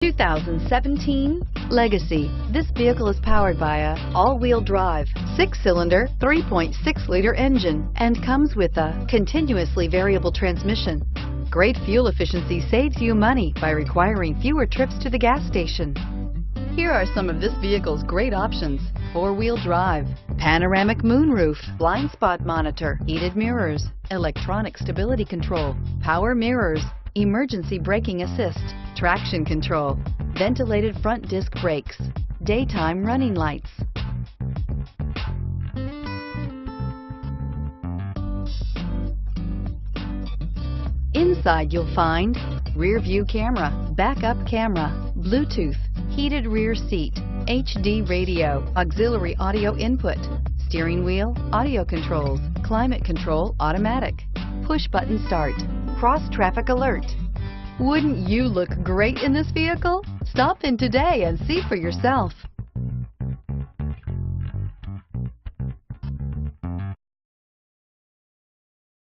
2017 Legacy. This vehicle is powered by a all-wheel drive, 6-cylinder, 3.6-liter engine, and comes with a continuously variable transmission. Great fuel efficiency saves you money by requiring fewer trips to the gas station. Here are some of this vehicle's great options: 4-wheel drive, panoramic moonroof, blind spot monitor, heated mirrors, electronic stability control, power mirrors, emergency braking assist, traction control, ventilated front disc brakes, daytime running lights. Inside you'll find rear view camera, backup camera, Bluetooth, heated rear seat, HD radio, auxiliary audio input, steering wheel audio controls, climate control automatic, push button start, cross traffic alert. Wouldn't you look great in this vehicle? Stop in today and see for yourself.